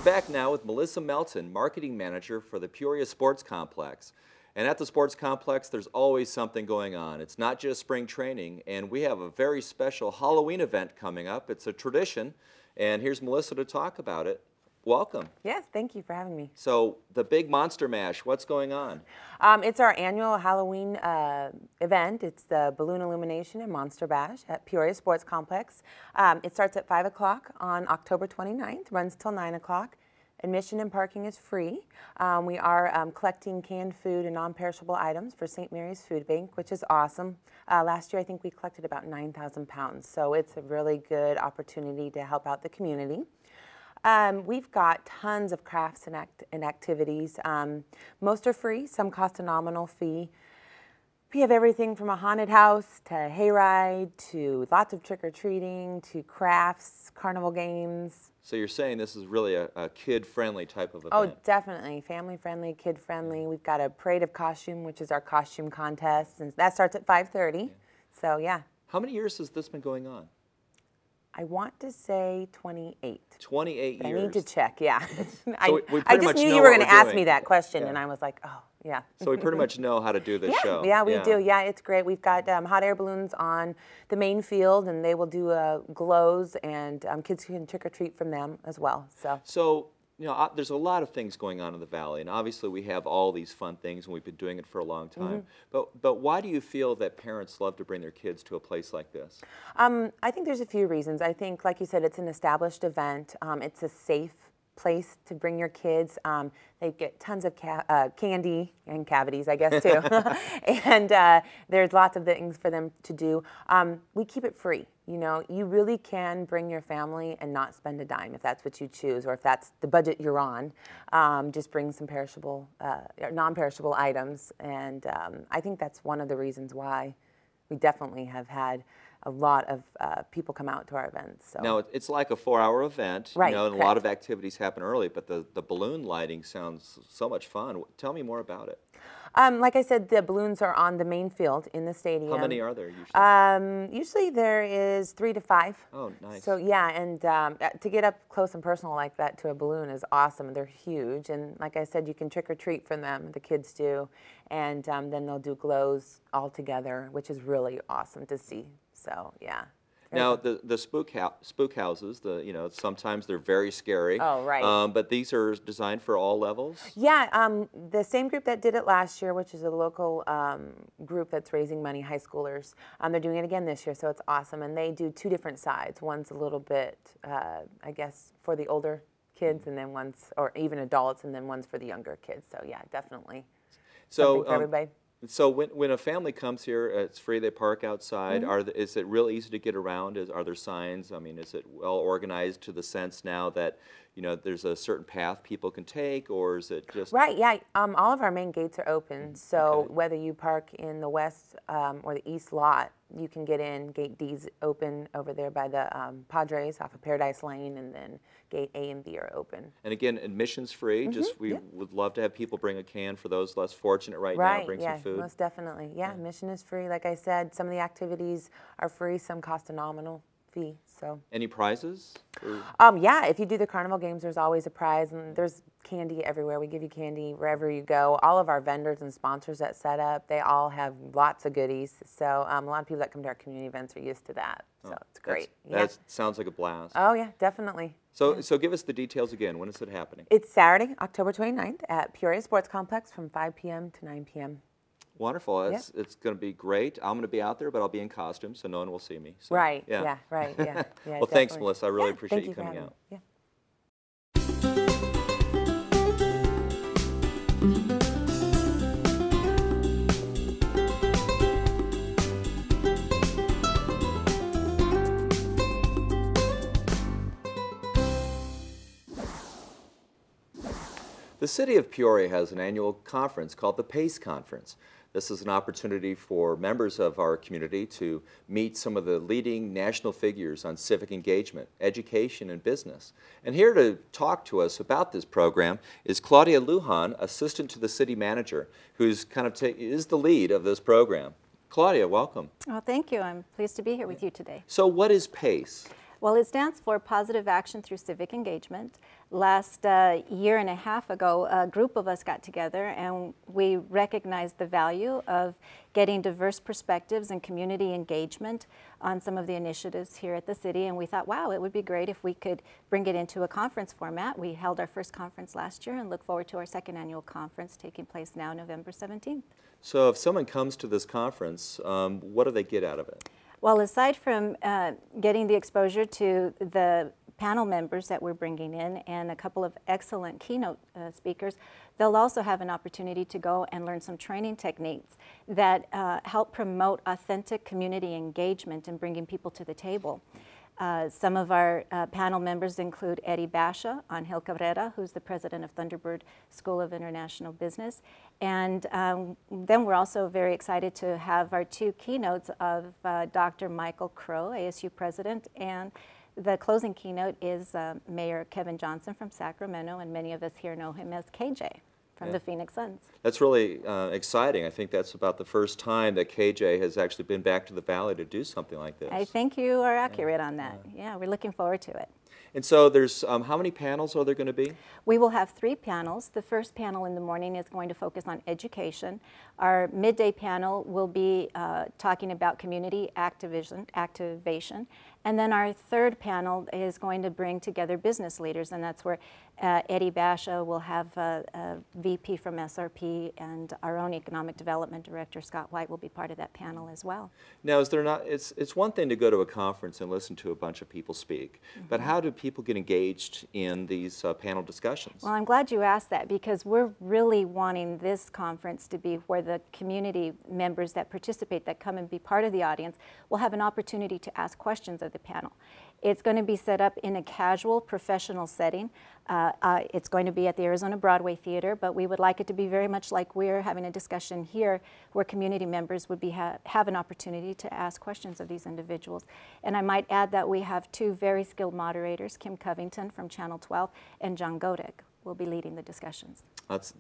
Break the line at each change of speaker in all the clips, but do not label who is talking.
We're back now with Melissa Melton, Marketing Manager for the Peoria Sports Complex. And at the Sports Complex, there's always something going on. It's not just spring training, and we have a very special Halloween event coming up. It's a tradition, and here's Melissa to talk about it. Welcome.
Yes, thank you for having me.
So, the big Monster Mash, what's going on?
It's our annual Halloween event. It's the Balloon Illumination and Monster Bash at Peoria Sports Complex. It starts at 5 o'clock on October 29th, runs till 9 o'clock. Admission and parking is free. We are collecting canned food and non-perishable items for St. Mary's Food Bank, which is awesome. Last year, I think we collected about 9,000 pounds, so it's a really good opportunity to help out the community. We've got tons of crafts and activities. Most are free, some cost a nominal fee. We have everything from a haunted house to a hayride to lots of trick-or-treating to crafts, carnival games.
So you're saying this is really a kid-friendly type of event?
Oh, definitely. Family-friendly, kid-friendly. We've got a parade of costume, which is our costume contest, and that starts at 5:30. Yeah. So, yeah.
How many years has this been going on?
I want to say 28.
28 years.
I need to check, yeah.
So
I just knew you were going to ask me that question, and I was like, oh, yeah.
So we pretty much know how to do this show.
Yeah, we do. Yeah, it's great. We've got hot air balloons on the main field, and they will do glows, and kids can trick-or-treat from them as well.
So, you know, there's a lot of things going on in the Valley, and obviously we have all these fun things, and we've been doing it for a long time. But why do you feel that parents love to bring their kids to a place like this?
I think there's a few reasons. I think, like you said, it's an established event. It's a safe place to bring your kids. They get tons of candy and cavities, I guess, too. And there's lots of things for them to do. We keep it free. You know, you really can bring your family and not spend a dime if that's what you choose, or if that's the budget you're on. Just bring some perishable, non-perishable items, and I think that's one of the reasons why we definitely have had a lot of people come out to our events. So.
Now, it's like a 4-hour event,
right,
you know, and a lot of activities happen early, but the balloon lighting sounds so much fun. Tell me more about it.
Like I said, the balloons are on the main field in the stadium.
How many are there usually?
Usually there is 3 to 5.
Oh, nice.
So yeah, and to get up close and personal like that to a balloon is awesome. They're huge, and like I said, you can trick or treat from them. The kids do, and then they'll do glows all together, which is really awesome to see. So yeah.
Now the spook houses, you know, sometimes they're very scary.
Oh, right.
But these are designed for all levels?
Yeah, the same group that did it last year, which is a local group that's raising money, high schoolers, they're doing it again this year, so it's awesome. And they do 2 different sides. One's a little bit, I guess, for the older kids, and then one's, or even adults, and then one's for the younger kids. So yeah, definitely something for everybody.
So when a family comes here, it's free. They park outside. Is it real easy to get around? Are there signs? I mean, is it well organized to the sense now that, you know, there's a certain path people can take, or is it just
right? Yeah, all of our main gates are open. So whether you park in the west or the east lot, you can get in. Gate D's open over there by the Padres off of Paradise Lane, and then Gate A and B are open.
And again, admission's free. We would love to have people bring a can for those less fortunate now. Bring some food.
Most definitely. Yeah, admission is free. Like I said, some of the activities are free. Some cost a nominal fee. So.
Any prizes?
Yeah, if you do the carnival games, there's always a prize, and there's candy everywhere. We give you candy wherever you go. All of our vendors and sponsors that set up, they all have lots of goodies. So a lot of people that come to our community events are used to that. So it's great.
That sounds like a blast.
Oh yeah, definitely.
So give us the details again. When is it happening?
It's Saturday, October 29th at Peoria Sports Complex from 5 p.m. to 9 p.m.
Wonderful. It's going to be great. I'm going to be out there, but I'll be in costume, so no one will see me. So,
right. Yeah. Right. Yeah.
Well,
definitely.
Thanks, Melissa. I really appreciate you coming out.
Yeah.
The City of Peoria has an annual conference called the PACE Conference. This is an opportunity for members of our community to meet some of the leading national figures on civic engagement, education, and business. And here to talk to us about this program is Claudia Lujan, Assistant to the City Manager, who's is the lead of this program. Claudia, welcome.
Well, thank you. I'm pleased to be here with you today.
So what is PACE?
Well, it stands for Positive Action Through Civic Engagement. Last year and a half ago, a group of us got together and we recognized the value of getting diverse perspectives and community engagement on some of the initiatives here at the city. And we thought, wow, it would be great if we could bring it into a conference format. We held our first conference last year and look forward to our second annual conference taking place now November 17th.
So if someone comes to this conference, what do they get out of it?
Well, aside from getting the exposure to the panel members that we're bringing in and a couple of excellent keynote speakers, they'll also have an opportunity to go and learn some training techniques that help promote authentic community engagement and bringing people to the table. Some of our panel members include Eddie Basha, Angel Cabrera, who's the president of Thunderbird School of International Business. And then we're also very excited to have our two keynotes of Dr. Michael Crow, ASU president, and the closing keynote is Mayor Kevin Johnson from Sacramento, and many of us here know him as KJ from the Phoenix Suns.
That's really exciting. I think that's about the first time that KJ has actually been back to the Valley to do something like this.
I think you are accurate on that. Yeah, we're looking forward to it.
And so there's, how many panels are there going to be?
We will have 3 panels. The first panel in the morning is going to focus on education. Our midday panel will be talking about community activation. And then our third panel is going to bring together business leaders, and that's where Eddie Basha will have a VP from SRP, and our own Economic Development Director, Scott White, will be part of that panel as well.
Now, is there not, it's one thing to go to a conference and listen to a bunch of people speak, but how do people get engaged in these panel discussions?
Well, I'm glad you asked that, because we're really wanting this conference to be where the community members that participate, that come and be part of the audience, will have an opportunity to ask questions of the panel. It's going to be set up in a casual, professional setting. It's going to be at the Arizona Broadway Theater, but we would like it to be very much like we're having a discussion here, where community members would be have an opportunity to ask questions of these individuals. And I might add that we have 2 very skilled moderators, Kim Covington from Channel 12 and John Godek will be leading the discussions.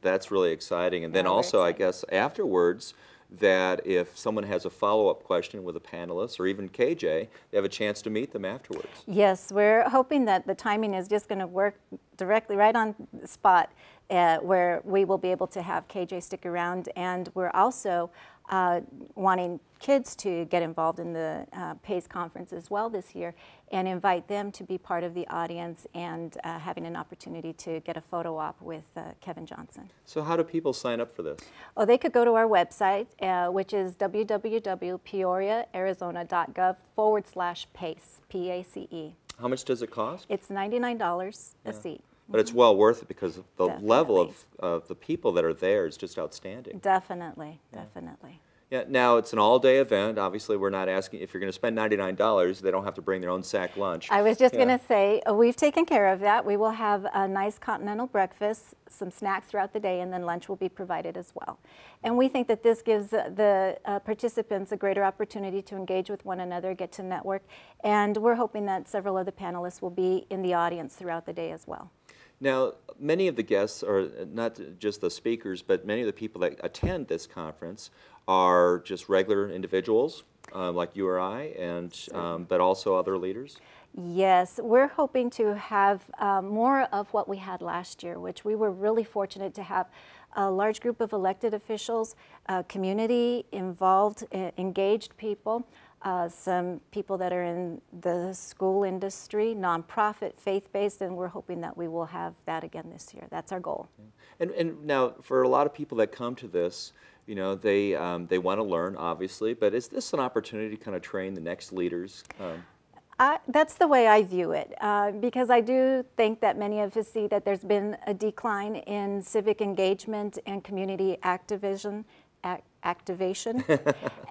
That's really exciting. And then also, I guess, afterwards, that if someone has a follow-up question with a panelist or even KJ, they have a chance to meet them afterwards.
Yes, we're hoping that the timing is just going to work directly right on the spot where we will be able to have KJ stick around, and we're also wanting kids to get involved in the PACE conference as well this year and invite them to be part of the audience and having an opportunity to get a photo op with Kevin Johnson.
So how do people sign up for this?
Oh, they could go to our website, which is www.peoriaarizona.gov/PACE, P-A-C-E.
How much does it cost?
It's $99 a seat.
But it's well worth it, because the level of the people that are there is just outstanding.
Definitely, definitely.
Yeah, now it's an all-day event. Obviously, we're not asking, if you're going to spend $99, they don't have to bring their own sack lunch.
I was just going to say, we've taken care of that. We will have a nice continental breakfast, some snacks throughout the day, and then lunch will be provided as well. And we think that this gives the participants a greater opportunity to engage with one another, get to network, and we're hoping that several of the panelists will be in the audience throughout the day as well.
Now, many of the guests, are not just the speakers, but many of the people that attend this conference are just regular individuals like you or I, and but also other leaders?
Yes, we're hoping to have more of what we had last year, which we were really fortunate to have a large group of elected officials, community involved, engaged people, some people that are in the school industry, nonprofit, faith-based, and we're hoping that we will have that again this year. That's our goal.
And now, for a lot of people that come to this, you know, they want to learn, obviously, but is this an opportunity to kind of train the next leaders?
That's the way I view it, because I do think that many of us see that there's been a decline in civic engagement and community activation.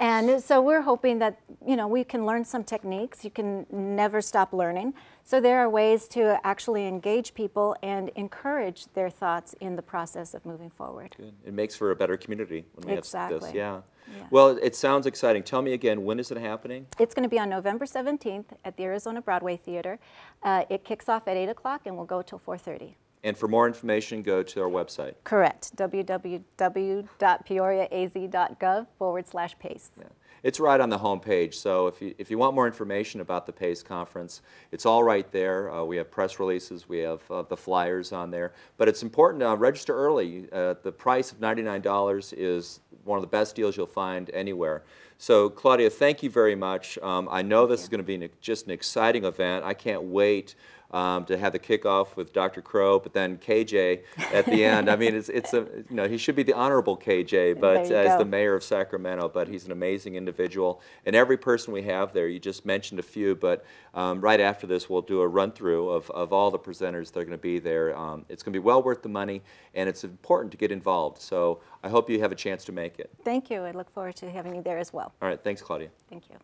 And so we're hoping that, you know, we can learn some techniques. You can never stop learning. So there are ways to actually engage people and encourage their thoughts in the process of moving forward.
Good. It makes for a better community when we have this. Yeah.
Yeah.
Well, it sounds exciting. Tell me again, when is it happening?
It's going to be on November 17th at the Arizona Broadway Theater. It kicks off at 8 o'clock and will go till 4:30.
And for more information, go to our website.
Correct, www.peoriaaz.gov/PACE.
Yeah. It's right on the home page, so if you want more information about the PACE conference, it's all right there. We have press releases, we have the flyers on there, but it's important to register early. The price of $99 is one of the best deals you'll find anywhere. So Claudia, thank you very much. I know this is going to be just an exciting event. I can't wait to have the kickoff with Dr. Crow, but then KJ at the end. I mean, he should be the Honorable KJ, but as the mayor of Sacramento. But he's an amazing individual, and every person we have there, you just mentioned a few, but right after this, we'll do a run-through of all the presenters that are going to be there. It's going to be well worth the money, and it's important to get involved. So I hope you have a chance to make it.
Thank you. I look forward to having you there as well.
All right. Thanks, Claudia.
Thank you.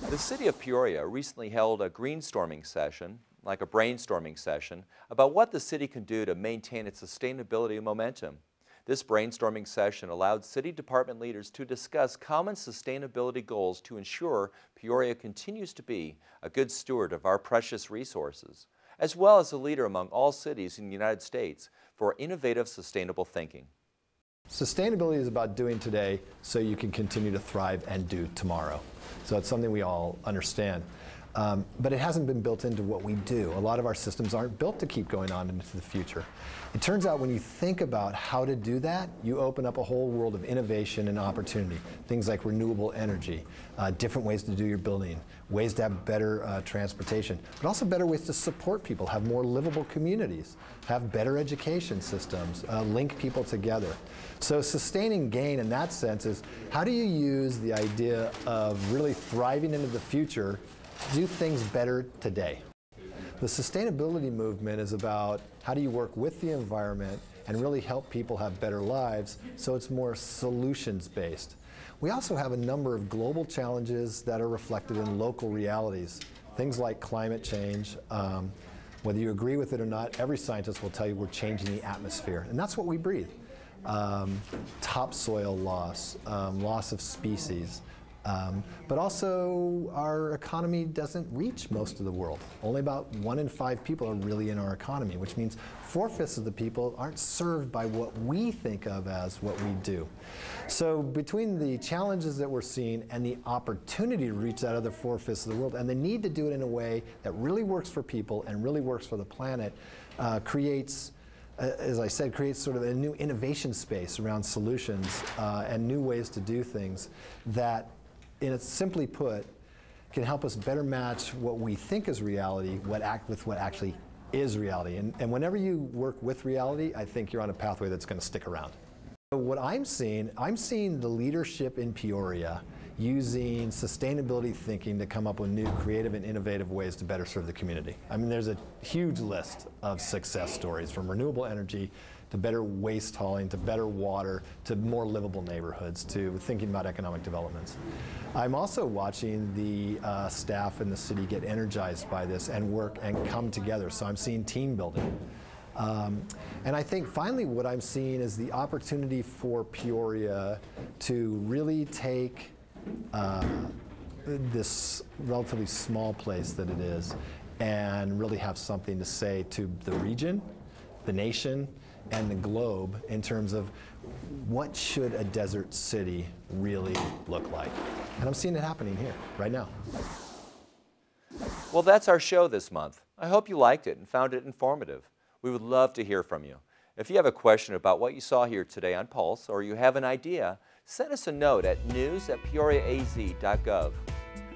The city of Peoria recently held a greenstorming session, like a brainstorming session, about what the city can do to maintain its sustainability momentum. This brainstorming session allowed city department leaders to discuss common sustainability goals to ensure Peoria continues to be a good steward of our precious resources, as well as a leader among all cities in the United States for innovative, sustainable thinking.
Sustainability is about doing today so you can continue to thrive and do tomorrow. So it's something we all understand. But it hasn't been built into what we do. A lot of our systems aren't built to keep going on into the future. It turns out when you think about how to do that, you open up a whole world of innovation and opportunity. Things like renewable energy, different ways to do your building, ways to have better transportation, but also better ways to support people, have more livable communities, have better education systems, link people together. So sustaining gain in that sense is how do you use the idea of really thriving into the future, do things better today. The sustainability movement is about how do you work with the environment and really help people have better lives, so it's more solutions-based. We also have a number of global challenges that are reflected in local realities. Things like climate change. Whether you agree with it or not, every scientist will tell you we're changing the atmosphere, and that's what we breathe. Topsoil loss, loss of species. But also our economy doesn't reach most of the world. Only about 1 in 5 people are really in our economy, which means 4/5 of the people aren't served by what we think of as what we do. So between the challenges that we're seeing and the opportunity to reach that other 4/5 of the world and the need to do it in a way that really works for people and really works for the planet, creates, as I said, creates sort of a new innovation space around solutions and new ways to do things that, simply put, can help us better match what we think is reality with what actually is reality. And whenever you work with reality, I think you're on a pathway that's going to stick around. So what I'm seeing the leadership in Peoria using sustainability thinking to come up with new creative and innovative ways to better serve the community. I mean, there's a huge list of success stories, from renewable energy to better waste hauling, to better water, to more livable neighborhoods, to thinking about economic developments. I'm also watching the staff in the city get energized by this and work and come together. So I'm seeing team building. And I think finally what I'm seeing is the opportunity for Peoria to really take this relatively small place that it is and really have something to say to the region, the nation, and the globe in terms of what should a desert city really look like. And I'm seeing it happening here, right now.
Well, that's our show this month. I hope you liked it and found it informative. We would love to hear from you. If you have a question about what you saw here today on Pulse, or you have an idea, send us a note at news@peoriaaz.gov.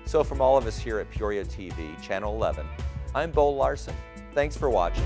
So from all of us here at Peoria TV, Channel 11, I'm Bo Larson. Thanks for watching.